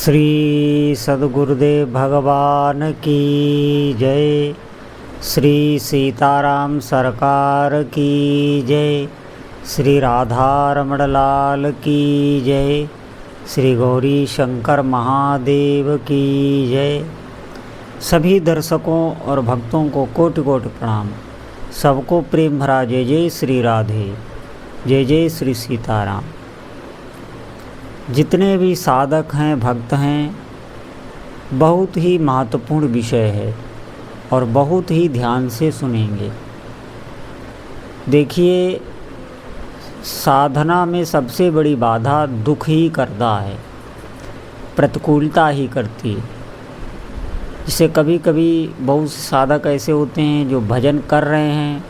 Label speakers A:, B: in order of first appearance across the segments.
A: श्री सद्गुरुदेव भगवान की जय। श्री सीताराम सरकार की जय। श्री राधा रमण लाल की जय। श्री गौरी शंकर महादेव की जय। सभी दर्शकों और भक्तों को कोटि कोटि प्रणाम। सबको प्रेम भरा जय जय श्री राधे, जय जय श्री सीताराम। जितने भी साधक हैं, भक्त हैं, बहुत ही महत्वपूर्ण विषय है और बहुत ही ध्यान से सुनेंगे। देखिए, साधना में सबसे बड़ी बाधा दुख ही करता है, प्रतिकूलता ही करती है। जिसे कभी कभी बहुत से साधक ऐसे होते हैं जो भजन कर रहे हैं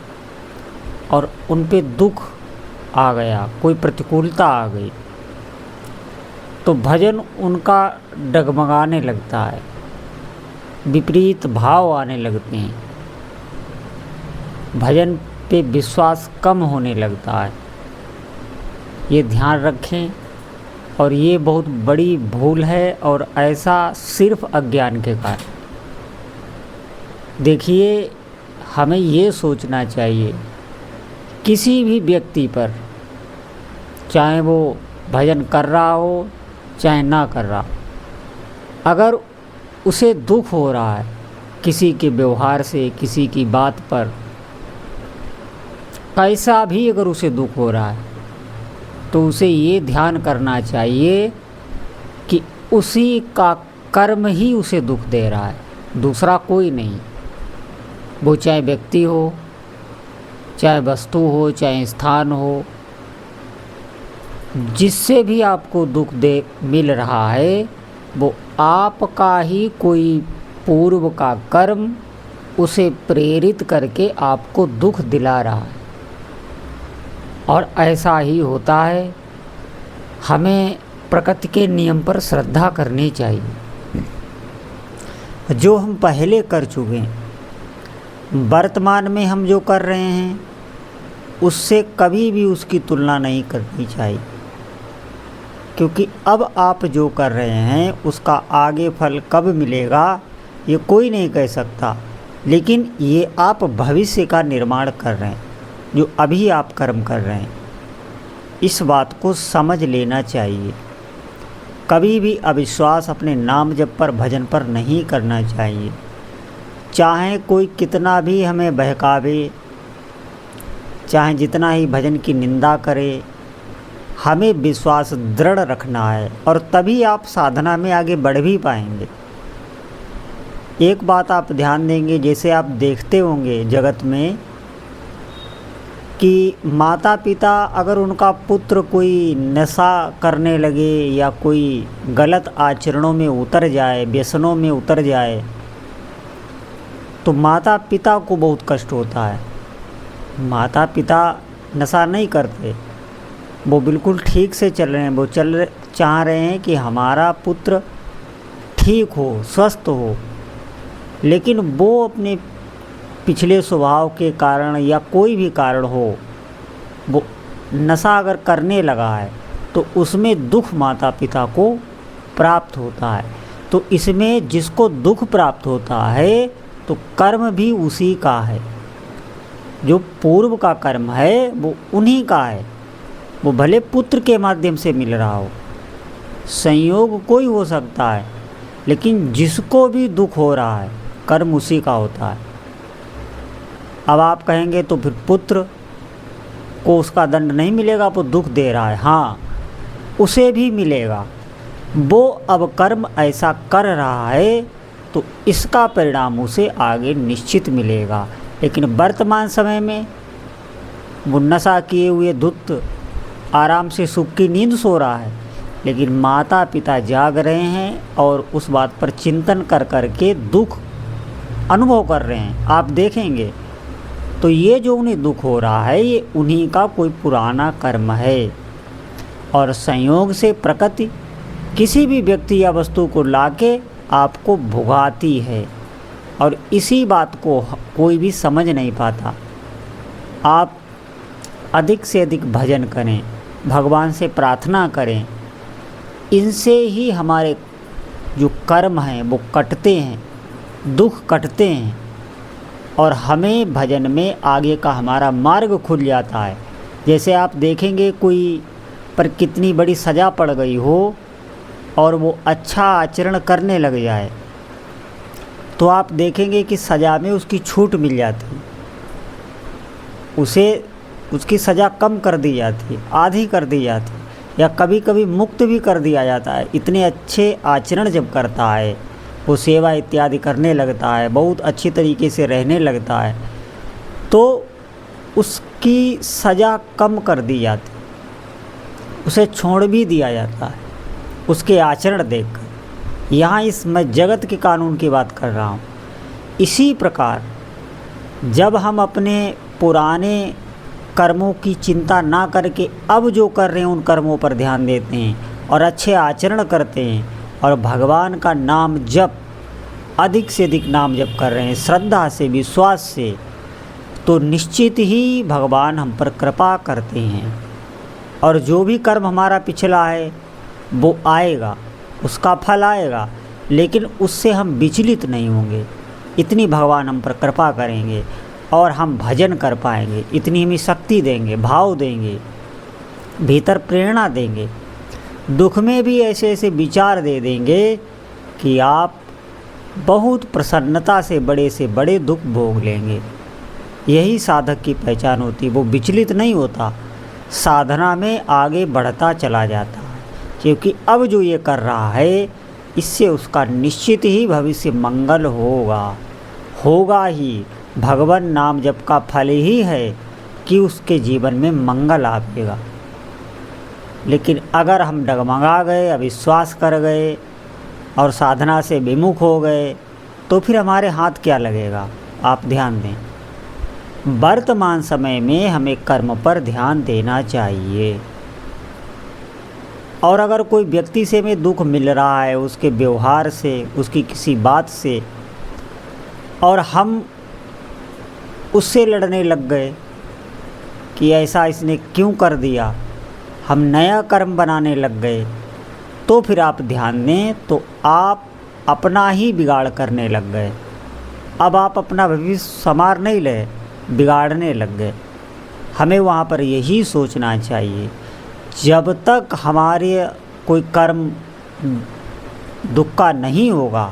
A: और उन पे दुख आ गया, कोई प्रतिकूलता आ गई, तो भजन उनका डगमगाने लगता है, विपरीत भाव आने लगते हैं, भजन पे विश्वास कम होने लगता है। ये ध्यान रखें, और ये बहुत बड़ी भूल है, और ऐसा सिर्फ अज्ञान के कारण। देखिए, हमें ये सोचना चाहिए, किसी भी व्यक्ति पर, चाहे वो भजन कर रहा हो चाहे ना कर रहा, अगर उसे दुख हो रहा है किसी के व्यवहार से, किसी की बात पर, कैसा भी अगर उसे दुख हो रहा है, तो उसे ये ध्यान करना चाहिए कि उसी का कर्म ही उसे दुख दे रहा है, दूसरा कोई नहीं। वो चाहे व्यक्ति हो, चाहे वस्तु हो, चाहे स्थान हो, जिससे भी आपको दुख मिल रहा है, वो आपका ही कोई पूर्व का कर्म उसे प्रेरित करके आपको दुख दिला रहा है। और ऐसा ही होता है। हमें प्रकृति के नियम पर श्रद्धा करनी चाहिए। जो हम पहले कर चुके हैं, वर्तमान में हम जो कर रहे हैं, उससे कभी भी उसकी तुलना नहीं करनी चाहिए, क्योंकि अब आप जो कर रहे हैं उसका आगे फल कब मिलेगा ये कोई नहीं कह सकता। लेकिन ये आप भविष्य का निर्माण कर रहे हैं, जो अभी आप कर्म कर रहे हैं। इस बात को समझ लेना चाहिए। कभी भी अविश्वास अपने नाम जप पर, भजन पर नहीं करना चाहिए। चाहे कोई कितना भी हमें बहकावे, चाहे जितना ही भजन की निंदा करे, हमें विश्वास दृढ़ रखना है, और तभी आप साधना में आगे बढ़ भी पाएंगे। एक बात आप ध्यान देंगे, जैसे आप देखते होंगे जगत में कि माता पिता अगर उनका पुत्र कोई नशा करने लगे या कोई गलत आचरणों में उतर जाए, व्यसनों में उतर जाए, तो माता पिता को बहुत कष्ट होता है। माता पिता नशा नहीं करते, वो बिल्कुल ठीक से चल रहे हैं, वो चाह रहे हैं कि हमारा पुत्र ठीक हो, स्वस्थ हो, लेकिन वो अपने पिछले स्वभाव के कारण या कोई भी कारण हो, वो नशा अगर करने लगा है, तो उसमें दुख माता पिता को प्राप्त होता है। तो इसमें जिसको दुख प्राप्त होता है, तो कर्म भी उसी का है। जो पूर्व का कर्म है वो उन्हीं का है। वो भले पुत्र के माध्यम से मिल रहा हो, संयोग कोई हो सकता है, लेकिन जिसको भी दुख हो रहा है, कर्म उसी का होता है। अब आप कहेंगे तो फिर पुत्र को उसका दंड नहीं मिलेगा, वो दुख दे रहा है। हाँ, उसे भी मिलेगा। वो अब कर्म ऐसा कर रहा है, तो इसका परिणाम उसे आगे निश्चित मिलेगा। लेकिन वर्तमान समय में वो नशा किए हुए धुत आराम से सुख की नींद सो रहा है, लेकिन माता पिता जाग रहे हैं और उस बात पर चिंतन कर कर के दुख अनुभव कर रहे हैं। आप देखेंगे तो ये जो उन्हें दुख हो रहा है, ये उन्हीं का कोई पुराना कर्म है। और संयोग से प्रकृति किसी भी व्यक्ति या वस्तु को लाके आपको भुगाती है, और इसी बात को कोई भी समझ नहीं पाता। आप अधिक से अधिक भजन करें, भगवान से प्रार्थना करें, इनसे ही हमारे जो कर्म हैं वो कटते हैं, दुख कटते हैं और हमें भजन में आगे का हमारा मार्ग खुल जाता है। जैसे आप देखेंगे कोई पर कितनी बड़ी सज़ा पड़ गई हो और वो अच्छा आचरण करने लग जाए तो आप देखेंगे कि सज़ा में उसकी छूट मिल जाती है, उसे उसकी सज़ा कम कर दी जाती है, आधी कर दी जाती है या कभी कभी मुक्त भी कर दिया जाता है। इतने अच्छे आचरण जब करता है, वो सेवा इत्यादि करने लगता है, बहुत अच्छी तरीके से रहने लगता है, तो उसकी सज़ा कम कर दी जाती है, उसे छोड़ भी दिया जाता है उसके आचरण देखकर। यहाँ इस मैं जगत के कानून की बात कर रहा हूँ। इसी प्रकार जब हम अपने पुराने कर्मों की चिंता ना करके अब जो कर रहे हैं उन कर्मों पर ध्यान देते हैं और अच्छे आचरण करते हैं और भगवान का नाम जप अधिक से अधिक नाम जप कर रहे हैं श्रद्धा से, विश्वास से, तो निश्चित ही भगवान हम पर कृपा करते हैं और जो भी कर्म हमारा पिछला है वो आएगा, उसका फल आएगा, लेकिन उससे हम विचलित नहीं होंगे। इतनी भगवान हम पर कृपा करेंगे और हम भजन कर पाएंगे, इतनी हमें शक्ति देंगे, भाव देंगे, भीतर प्रेरणा देंगे। दुख में भी ऐसे ऐसे विचार दे देंगे कि आप बहुत प्रसन्नता से बड़े दुख भोग लेंगे। यही साधक की पहचान होती है, वो विचलित नहीं होता, साधना में आगे बढ़ता चला जाता है, क्योंकि अब जो ये कर रहा है इससे उसका निश्चित ही भविष्य मंगल होगा ही। भगवान नाम जप का फल ही है कि उसके जीवन में मंगल आएगा। लेकिन अगर हम डगमगा गए, अविश्वास कर गए और साधना से विमुख हो गए तो फिर हमारे हाथ क्या लगेगा। आप ध्यान दें, वर्तमान समय में हमें कर्म पर ध्यान देना चाहिए। और अगर कोई व्यक्ति से हमें दुख मिल रहा है उसके व्यवहार से, उसकी किसी बात से, और हम उससे लड़ने लग गए कि ऐसा इसने क्यों कर दिया, हम नया कर्म बनाने लग गए, तो फिर आप ध्यान दें तो आप अपना ही बिगाड़ करने लग गए। अब आप अपना भविष्य संवार नहीं ले, बिगाड़ने लग गए। हमें वहाँ पर यही सोचना चाहिए, जब तक हमारे कोई कर्म दुख का नहीं होगा,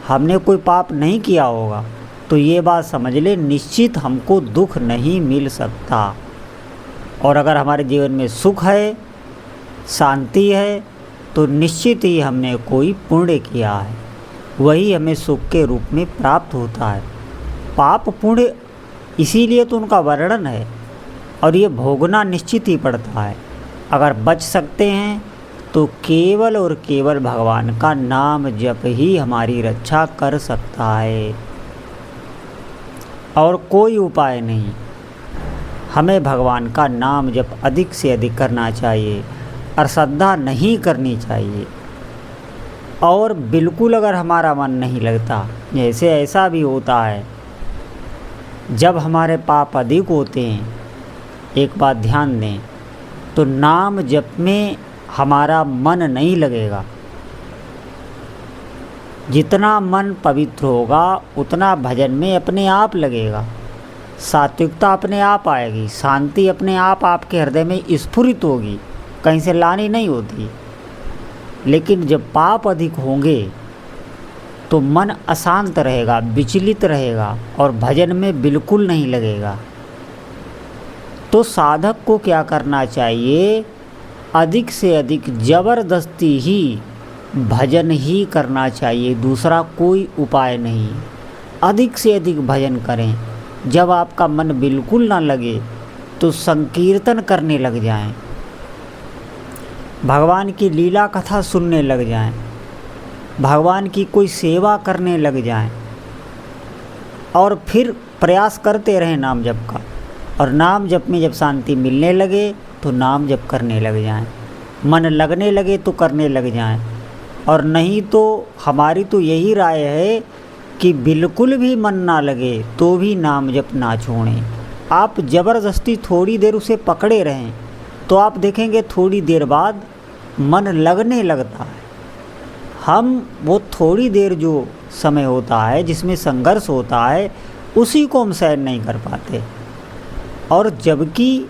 A: हमने कोई पाप नहीं किया होगा, तो ये बात समझ ले निश्चित हमको दुख नहीं मिल सकता। और अगर हमारे जीवन में सुख है, शांति है, तो निश्चित ही हमने कोई पुण्य किया है, वही हमें सुख के रूप में प्राप्त होता है। पाप पुण्य इसीलिए तो उनका वर्णन है और ये भोगना निश्चित ही पड़ता है। अगर बच सकते हैं तो केवल और केवल भगवान का नाम जप ही हमारी रक्षा कर सकता है और कोई उपाय नहीं। हमें भगवान का नाम जप अधिक से अधिक करना चाहिए और श्रद्धा नहीं करनी चाहिए। और बिल्कुल अगर हमारा मन नहीं लगता, जैसे ऐसा भी होता है जब हमारे पाप अधिक होते हैं, एक बात ध्यान दें, तो नाम जप में हमारा मन नहीं लगेगा। जितना मन पवित्र होगा उतना भजन में अपने आप लगेगा, सात्विकता अपने आप आएगी, शांति अपने आप आपके हृदय में स्फुरित होगी, कहीं से लानी नहीं होती। लेकिन जब पाप अधिक होंगे तो मन अशांत रहेगा, विचलित रहेगा और भजन में बिल्कुल नहीं लगेगा। तो साधक को क्या करना चाहिए, अधिक से अधिक ज़बरदस्ती ही भजन ही करना चाहिए, दूसरा कोई उपाय नहीं। अधिक से अधिक भजन करें। जब आपका मन बिल्कुल ना लगे तो संकीर्तन करने लग जाएं, भगवान की लीला कथा सुनने लग जाएं, भगवान की कोई सेवा करने लग जाएं और फिर प्रयास करते रहें नाम जप का। और नाम जप में जब शांति मिलने लगे तो नाम जप करने लग जाएं, मन लगने लगे तो करने लग जाएं। और नहीं तो हमारी तो यही राय है कि बिल्कुल भी मन ना लगे तो भी नाम जप ना छोड़ें। आप ज़बरदस्ती थोड़ी देर उसे पकड़े रहें तो आप देखेंगे थोड़ी देर बाद मन लगने लगता है। हम वो थोड़ी देर जो समय होता है जिसमें संघर्ष होता है उसी को हम सहन नहीं कर पाते। और जबकि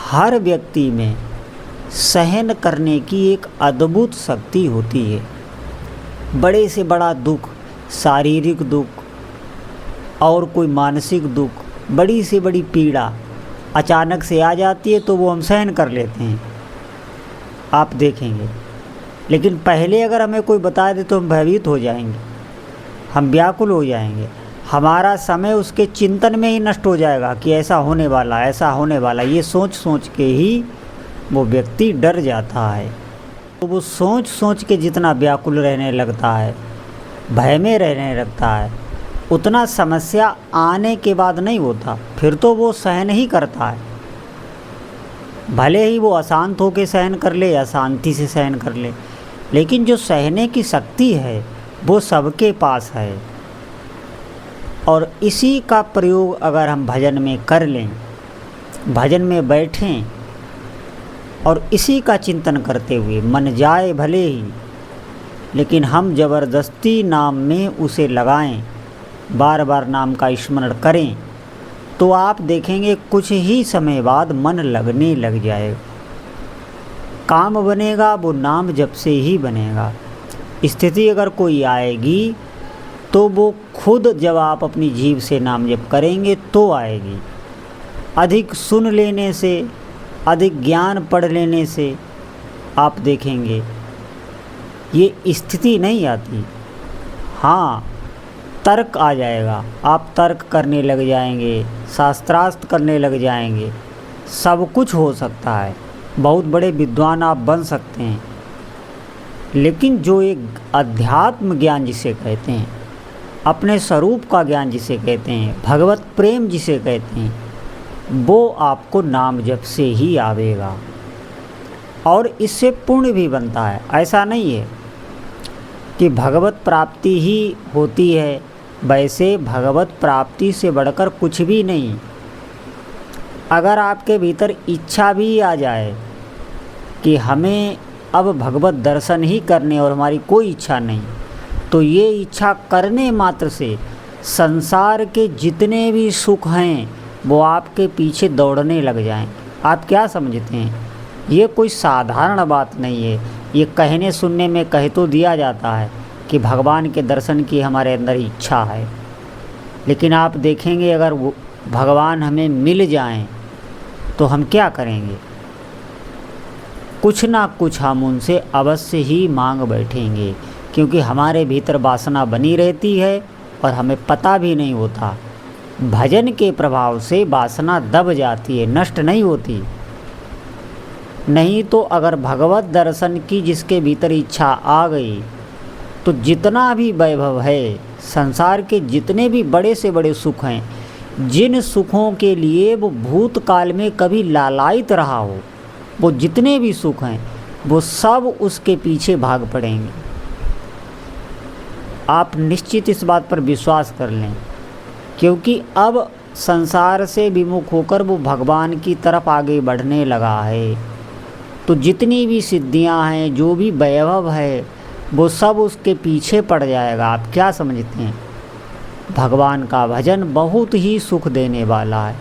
A: हर व्यक्ति में सहन करने की एक अद्भुत शक्ति होती है। बड़े से बड़ा दुख, शारीरिक दुख और कोई मानसिक दुख, बड़ी से बड़ी पीड़ा अचानक से आ जाती है तो वो हम सहन कर लेते हैं, आप देखेंगे। लेकिन पहले अगर हमें कोई बता दे तो हम भयभीत हो जाएंगे, हम व्याकुल हो जाएंगे, हमारा समय उसके चिंतन में ही नष्ट हो जाएगा कि ऐसा होने वाला, ऐसा होने वाला। ये सोच सोच के ही वो व्यक्ति डर जाता है। तो वो सोच सोच के जितना व्याकुल रहने लगता है, भय में रहने लगता है, उतना समस्या आने के बाद नहीं होता। फिर तो वो सहन ही करता है, भले ही वो अशांत होकर सहन कर ले या शांति से सहन कर ले, लेकिन जो सहने की शक्ति है वो सबके पास है। और इसी का प्रयोग अगर हम भजन में कर लें, भजन में बैठें और इसी का चिंतन करते हुए, मन जाए भले ही लेकिन हम ज़बरदस्ती नाम में उसे लगाएं, बार बार नाम का स्मरण करें, तो आप देखेंगे कुछ ही समय बाद मन लगने लग जाएगा। काम बनेगा वो नाम जप से ही बनेगा। स्थिति अगर कोई आएगी तो वो खुद जब आप अपनी जीभ से नाम जप करेंगे तो आएगी। अधिक सुन लेने से, अधिक ज्ञान पढ़ लेने से आप देखेंगे ये स्थिति नहीं आती। हाँ, तर्क आ जाएगा, आप तर्क करने लग जाएंगे, शास्त्रार्थ करने लग जाएंगे, सब कुछ हो सकता है, बहुत बड़े विद्वान आप बन सकते हैं। लेकिन जो एक अध्यात्म ज्ञान जिसे कहते हैं, अपने स्वरूप का ज्ञान जिसे कहते हैं, भगवत प्रेम जिसे कहते हैं, वो आपको नाम जप से ही आवेगा और इससे पुण्य भी बनता है। ऐसा नहीं है कि भगवत प्राप्ति ही होती है, वैसे भगवत प्राप्ति से बढ़कर कुछ भी नहीं। अगर आपके भीतर इच्छा भी आ जाए कि हमें अब भगवत दर्शन ही करने और हमारी कोई इच्छा नहीं, तो ये इच्छा करने मात्र से संसार के जितने भी सुख हैं वो आपके पीछे दौड़ने लग जाएं। आप क्या समझते हैं? ये कोई साधारण बात नहीं है। ये कहने सुनने में कह तो दिया जाता है कि भगवान के दर्शन की हमारे अंदर इच्छा है, लेकिन आप देखेंगे अगर वो भगवान हमें मिल जाएं तो हम क्या करेंगे? कुछ ना कुछ हम उनसे अवश्य ही मांग बैठेंगे, क्योंकि हमारे भीतर वासना बनी रहती है और हमें पता भी नहीं होता। भजन के प्रभाव से वासना दब जाती है, नष्ट नहीं होती। नहीं तो अगर भगवत दर्शन की जिसके भीतर इच्छा आ गई तो जितना भी वैभव है, संसार के जितने भी बड़े से बड़े सुख हैं, जिन सुखों के लिए वो भूतकाल में कभी लालायित रहा हो, वो जितने भी सुख हैं वो सब उसके पीछे भाग पड़ेंगे। आप निश्चित इस बात पर विश्वास कर लें, क्योंकि अब संसार से विमुख होकर वो भगवान की तरफ आगे बढ़ने लगा है। तो जितनी भी सिद्धियां हैं, जो भी वैभव है, वो सब उसके पीछे पड़ जाएगा। आप क्या समझते हैं? भगवान का भजन बहुत ही सुख देने वाला है।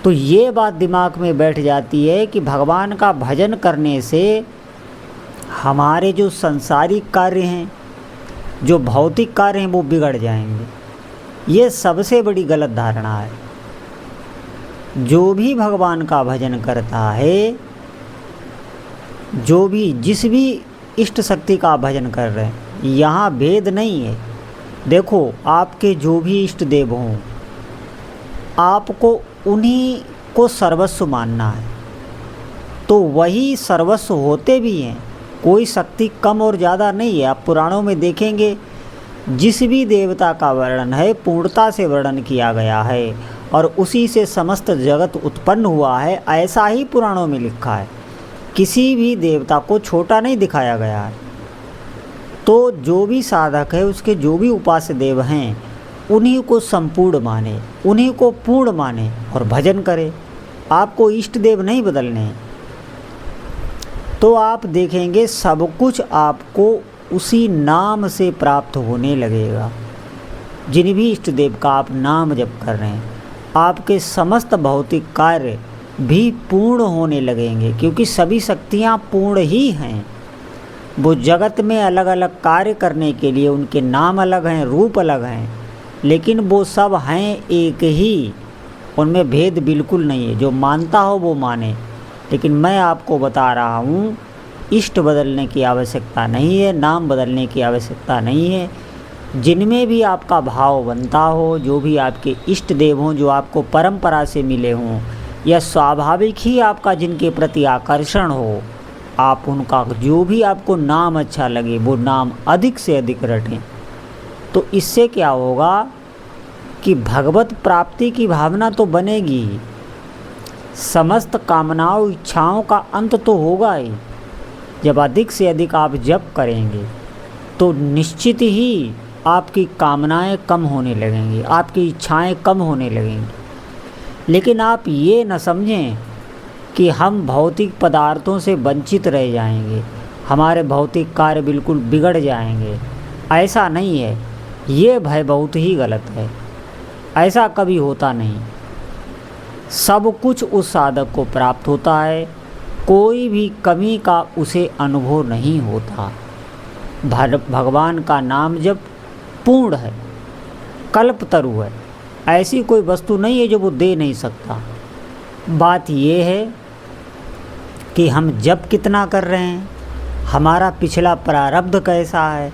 A: तो ये बात दिमाग में बैठ जाती है कि भगवान का भजन करने से हमारे जो सांसारिक कार्य हैं, जो भौतिक कार्य हैं, वो बिगड़ जाएंगे। ये सबसे बड़ी गलत धारणा है। जो भी भगवान का भजन करता है, जो भी जिस भी इष्ट शक्ति का भजन कर रहे हैं, यहाँ भेद नहीं है। देखो, आपके जो भी इष्ट देव हों, आपको उन्हीं को सर्वस्व मानना है, तो वही सर्वस्व होते भी हैं। कोई शक्ति कम और ज़्यादा नहीं है। आप पुराणों में देखेंगे, जिस भी देवता का वर्णन है पूर्णता से वर्णन किया गया है और उसी से समस्त जगत उत्पन्न हुआ है, ऐसा ही पुराणों में लिखा है। किसी भी देवता को छोटा नहीं दिखाया गया है। तो जो भी साधक है, उसके जो भी उपास्य देव हैं, उन्हीं को संपूर्ण माने, उन्हीं को पूर्ण माने और भजन करे। आपको इष्ट देव नहीं बदलने हैं। तो आप देखेंगे सब कुछ आपको उसी नाम से प्राप्त होने लगेगा। जिन भी इष्ट देव का आप नाम जप कर रहे हैं, आपके समस्त भौतिक कार्य भी पूर्ण होने लगेंगे, क्योंकि सभी शक्तियाँ पूर्ण ही हैं। वो जगत में अलग अलग कार्य करने के लिए उनके नाम अलग हैं, रूप अलग हैं, लेकिन वो सब हैं एक ही, उनमें भेद बिल्कुल नहीं है। जो मानता हो वो माने, लेकिन मैं आपको बता रहा हूँ इष्ट बदलने की आवश्यकता नहीं है, नाम बदलने की आवश्यकता नहीं है। जिनमें भी आपका भाव बनता हो, जो भी आपके इष्ट देव हों, जो आपको परंपरा से मिले हों, या स्वाभाविक ही आपका जिनके प्रति आकर्षण हो, आप उनका जो भी आपको नाम अच्छा लगे वो नाम अधिक से अधिक रटें। तो इससे क्या होगा कि भगवत प्राप्ति की भावना तो बनेगी ही, समस्त कामनाओं इच्छाओं का अंत तो होगा ही। जब अधिक से अधिक आप जप करेंगे तो निश्चित ही आपकी कामनाएं कम होने लगेंगी, आपकी इच्छाएं कम होने लगेंगी। लेकिन आप ये न समझें कि हम भौतिक पदार्थों से वंचित रह जाएंगे, हमारे भौतिक कार्य बिल्कुल बिगड़ जाएंगे। ऐसा नहीं है, ये भय बहुत ही गलत है। ऐसा कभी होता नहीं। सब कुछ उस साधक को प्राप्त होता है, कोई भी कमी का उसे अनुभव नहीं होता। भगवान का नाम जब पूर्ण है, कल्पतरु है, ऐसी कोई वस्तु नहीं है जो वो दे नहीं सकता। बात ये है कि हम जप कितना कर रहे हैं, हमारा पिछला प्रारब्ध कैसा है,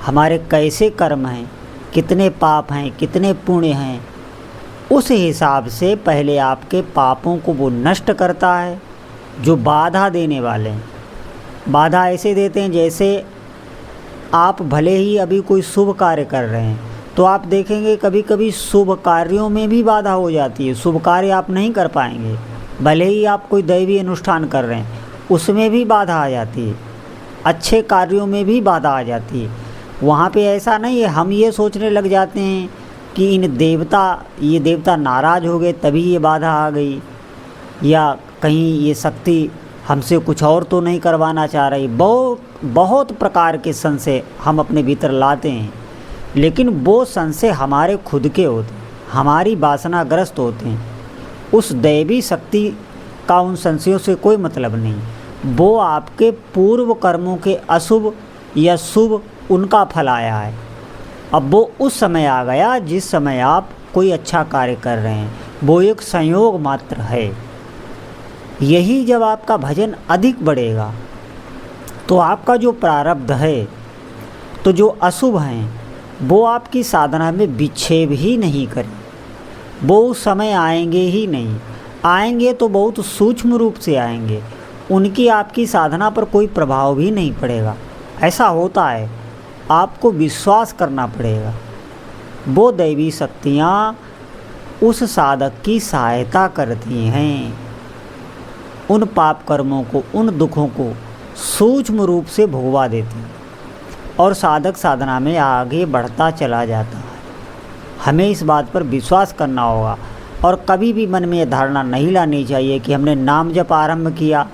A: हमारे कैसे कर्म हैं, कितने पाप हैं, कितने पुण्य हैं, उस हिसाब से पहले आपके पापों को वो नष्ट करता है। जो बाधा देने वाले हैं, बाधा ऐसे देते हैं जैसे आप भले ही अभी कोई शुभ कार्य कर रहे हैं तो आप देखेंगे कभी कभी शुभ कार्यों में भी बाधा हो जाती है, शुभ कार्य आप नहीं कर पाएंगे। भले ही आप कोई दैवीय अनुष्ठान कर रहे हैं उसमें भी बाधा आ जाती है, अच्छे कार्यों में भी बाधा आ जाती है। वहाँ पे ऐसा नहीं है हम ये सोचने लग जाते हैं कि ये देवता नाराज़ हो गए तभी ये बाधा आ गई, या कहीं ये शक्ति हमसे कुछ और तो नहीं करवाना चाह रही। बहुत प्रकार के संशय हम अपने भीतर लाते हैं, लेकिन वो संशय हमारे खुद के होते हैं, हमारी वासनाग्रस्त होते हैं। उस दैवी शक्ति का उन संशयों से कोई मतलब नहीं। वो आपके पूर्व कर्मों के अशुभ या शुभ उनका फल आया है। अब वो उस समय आ गया जिस समय आप कोई अच्छा कार्य कर रहे हैं, वो एक संयोग मात्र है। यही जब आपका भजन अधिक बढ़ेगा तो आपका जो प्रारब्ध है, तो जो अशुभ हैं वो आपकी साधना में विक्षेप ही नहीं करें, वो उस समय आएंगे ही नहीं। आएंगे तो बहुत सूक्ष्म रूप से आएंगे, उनकी आपकी साधना पर कोई प्रभाव भी नहीं पड़ेगा। ऐसा होता है, आपको विश्वास करना पड़ेगा। वो दैवी शक्तियाँ उस साधक की सहायता करती हैं, उन पाप कर्मों को, उन दुखों को सूक्ष्म रूप से भुगवा देती हैं और साधक साधना में आगे बढ़ता चला जाता है। हमें इस बात पर विश्वास करना होगा और कभी भी मन में यह धारणा नहीं लानी चाहिए कि हमने नाम जप आरंभ किया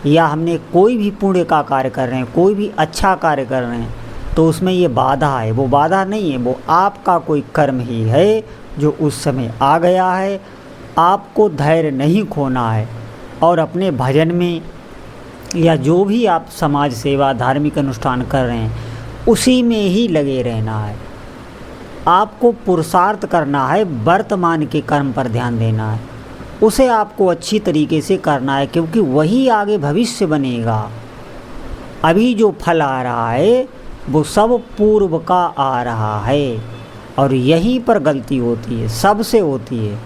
A: या हमने कोई भी पुण्य का कार्य कर रहे हैं, कोई भी अच्छा कार्य कर रहे हैं तो उसमें ये बाधा है। वो बाधा नहीं है, वो आपका कोई कर्म ही है जो उस समय आ गया है। आपको धैर्य नहीं खोना है और अपने भजन में या जो भी आप समाज सेवा धार्मिक अनुष्ठान कर रहे हैं उसी में ही लगे रहना है। आपको पुरुषार्थ करना है, वर्तमान के कर्म पर ध्यान देना है, उसे आपको अच्छी तरीके से करना है, क्योंकि वही आगे भविष्य बनेगा। अभी जो फल आ रहा है वो सब पूर्व का आ रहा है और यहीं पर गलती होती है, सबसे होती है।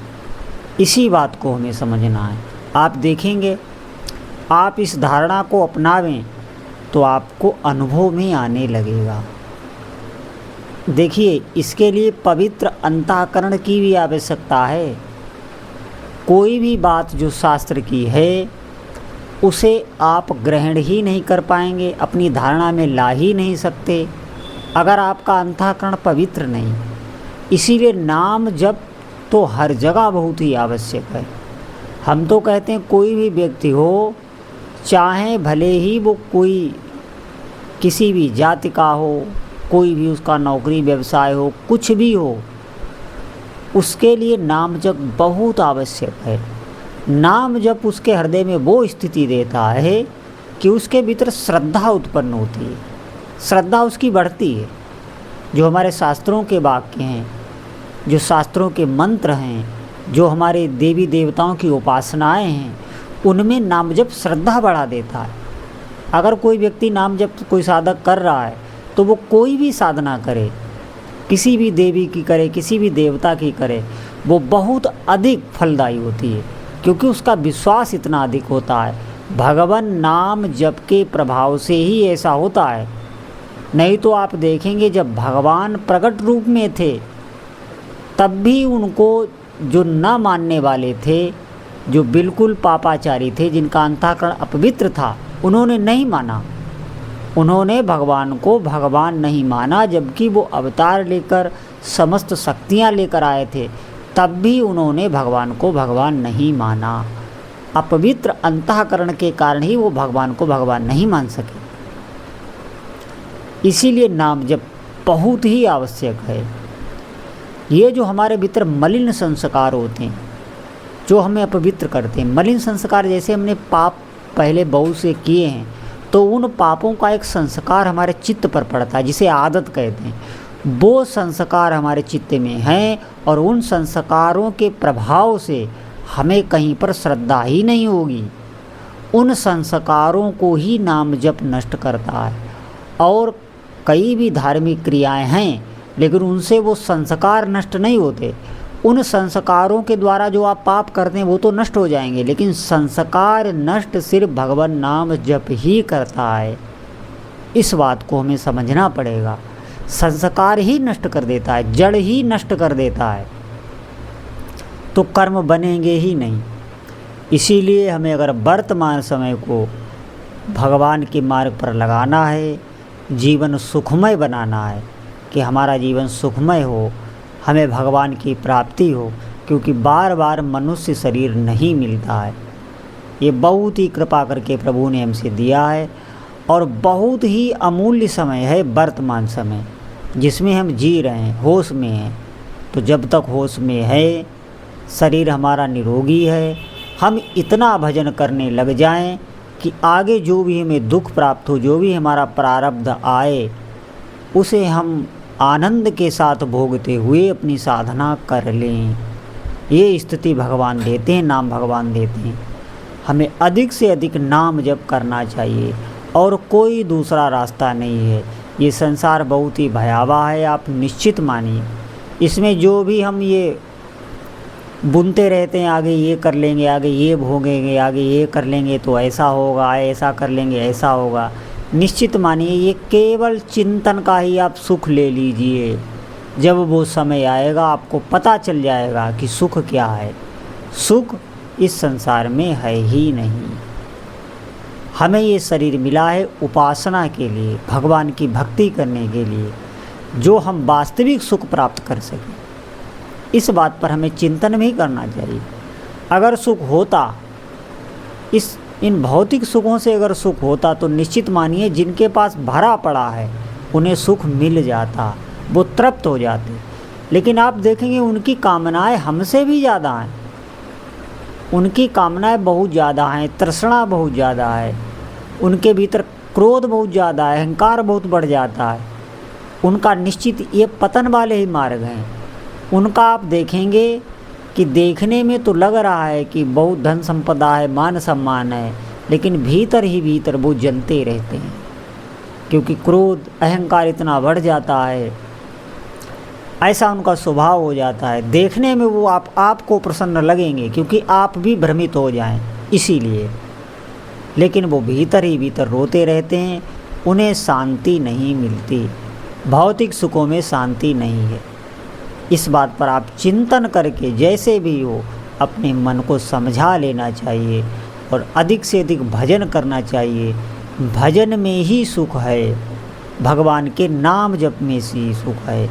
A: इसी बात को हमें समझना है। आप देखेंगे, आप इस धारणा को अपनावें तो आपको अनुभव में आने लगेगा। देखिए, इसके लिए पवित्र अंतःकरण की भी आवश्यकता है। कोई भी बात जो शास्त्र की है उसे आप ग्रहण ही नहीं कर पाएंगे, अपनी धारणा में ला ही नहीं सकते अगर आपका अंतःकरण पवित्र नहीं। इसीलिए नाम जप तो हर जगह बहुत ही आवश्यक है। हम तो कहते हैं कोई भी व्यक्ति हो, चाहे भले ही वो कोई किसी भी जाति का हो, कोई भी उसका नौकरी व्यवसाय हो, कुछ भी हो, उसके लिए नाम जप बहुत आवश्यक है। नाम जप उसके हृदय में वो स्थिति देता है कि उसके भीतर श्रद्धा उत्पन्न होती है, श्रद्धा उसकी बढ़ती है। जो हमारे शास्त्रों के वाक्य हैं, जो शास्त्रों के मंत्र हैं, जो हमारे देवी देवताओं की उपासनाएं हैं, उनमें नाम जप श्रद्धा बढ़ा देता है। अगर कोई व्यक्ति नाम जप कोई साधक कर रहा है तो वो कोई भी साधना करे, किसी भी देवी की करे, किसी भी देवता की करे, वो बहुत अधिक फलदायी होती है, क्योंकि उसका विश्वास इतना अधिक होता है। भगवान नाम जप के प्रभाव से ही ऐसा होता है। नहीं तो आप देखेंगे जब भगवान प्रकट रूप में थे तब भी उनको जो न मानने वाले थे, जो बिल्कुल पापाचारी थे, जिनका अंतःकरण अपवित्र था, उन्होंने नहीं माना। उन्होंने भगवान को भगवान नहीं माना, जबकि वो अवतार लेकर समस्त शक्तियाँ लेकर आए थे, तब भी उन्होंने भगवान को भगवान नहीं माना। अपवित्र अंतःकरण के कारण ही वो भगवान को भगवान नहीं मान सके। इसीलिए नाम जप बहुत ही आवश्यक है। ये जो हमारे भीतर मलिन संस्कार होते हैं, जो हमें अपवित्र करते हैं, मलिन संस्कार, जैसे हमने पाप पहले बहुत से किए हैं, तो उन पापों का एक संस्कार हमारे चित्त पर पड़ता है, जिसे आदत कहते हैं। वो संस्कार हमारे चित्त में हैं और उन संस्कारों के प्रभाव से हमें कहीं पर श्रद्धा ही नहीं होगी। उन संस्कारों को ही नाम जप नष्ट करता है। और कई भी धार्मिक क्रियाएं हैं, लेकिन उनसे वो संस्कार नष्ट नहीं होते। उन संस्कारों के द्वारा जो आप पाप करते हैं वो तो नष्ट हो जाएंगे, लेकिन संस्कार नष्ट सिर्फ भगवान नाम जप ही करता है। इस बात को हमें समझना पड़ेगा। संस्कार ही नष्ट कर देता है, जड़ ही नष्ट कर देता है, तो कर्म बनेंगे ही नहीं। इसीलिए हमें अगर वर्तमान समय को भगवान के मार्ग पर लगाना है, जीवन सुखमय बनाना है, कि हमारा जीवन सुखमय हो, हमें भगवान की प्राप्ति हो, क्योंकि बार बार मनुष्य शरीर नहीं मिलता है। ये बहुत ही कृपा करके प्रभु ने हमसे दिया है और बहुत ही अमूल्य समय है वर्तमान समय, जिसमें हम जी रहे हैं, होश में हैं। तो जब तक होश में है, शरीर हमारा निरोगी है, हम इतना भजन करने लग जाएं कि आगे जो भी हमें दुख प्राप्त हो, जो भी हमारा प्रारब्ध आए, उसे हम आनंद के साथ भोगते हुए अपनी साधना कर लें। ये स्थिति भगवान देते हैं, नाम भगवान देते हैं। हमें अधिक से अधिक नाम जप करना चाहिए और कोई दूसरा रास्ता नहीं है। ये संसार बहुत ही भयावह है, आप निश्चित मानिए। इसमें जो भी हम ये बुनते रहते हैं, आगे ये कर लेंगे, आगे ये भोगेंगे, आगे ये कर लेंगे तो ऐसा होगा, ऐसा कर लेंगे ऐसा होगा, निश्चित मानिए ये केवल चिंतन का ही आप सुख ले लीजिए। जब वो समय आएगा आपको पता चल जाएगा कि सुख क्या है। सुख इस संसार में है ही नहीं। हमें ये शरीर मिला है उपासना के लिए, भगवान की भक्ति करने के लिए, जो हम वास्तविक सुख प्राप्त कर सकें। इस बात पर हमें चिंतन भी करना चाहिए। अगर सुख होता, इन भौतिक सुखों से अगर सुख होता, तो निश्चित मानिए जिनके पास भरा पड़ा है उन्हें सुख मिल जाता, वो तृप्त हो जाते। लेकिन आप देखेंगे उनकी कामनाएं हमसे भी ज़्यादा हैं। उनकी कामनाएं बहुत ज़्यादा हैं, तृष्णा बहुत ज़्यादा है, उनके भीतर क्रोध बहुत ज़्यादा है, अहंकार बहुत बढ़ जाता है। उनका निश्चित ये पतन वाले ही मार्ग हैं। उनका आप देखेंगे कि देखने में तो लग रहा है कि बहुत धन संपदा है, मान सम्मान है, लेकिन भीतर ही भीतर वो जलते रहते हैं, क्योंकि क्रोध अहंकार इतना बढ़ जाता है। ऐसा उनका स्वभाव हो जाता है। देखने में वो आपको प्रसन्न लगेंगे, क्योंकि आप भी भ्रमित हो जाएं इसीलिए, लेकिन वो भीतर ही भीतर रोते रहते हैं। उन्हें शांति नहीं मिलती, भौतिक सुखों में शांति नहीं है। इस बात पर आप चिंतन करके जैसे भी हो अपने मन को समझा लेना चाहिए और अधिक से अधिक भजन करना चाहिए। भजन में ही सुख है, भगवान के नाम जप में से ही सुख है।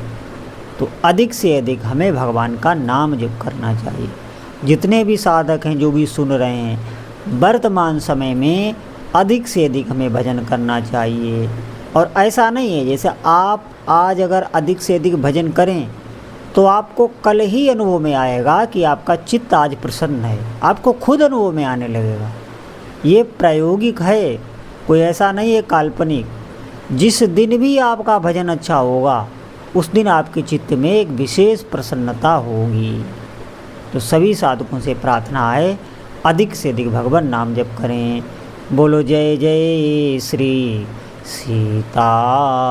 A: तो अधिक से अधिक हमें भगवान का नाम जप करना चाहिए। जितने भी साधक हैं, जो भी सुन रहे हैं, वर्तमान समय में अधिक से अधिक हमें भजन करना चाहिए। और ऐसा नहीं है जैसे आप आज अगर अधिक से अधिक भजन करें तो आपको कल ही अनुभव में आएगा कि आपका चित्त आज प्रसन्न है, आपको खुद अनुभव में आने लगेगा। ये प्रायोगिक है, कोई ऐसा नहीं है काल्पनिक। जिस दिन भी आपका भजन अच्छा होगा उस दिन आपके चित्त में एक विशेष प्रसन्नता होगी। तो सभी साधकों से प्रार्थना है अधिक से अधिक भगवान नाम जप करें। बोलो जय जय श्री सीताराम।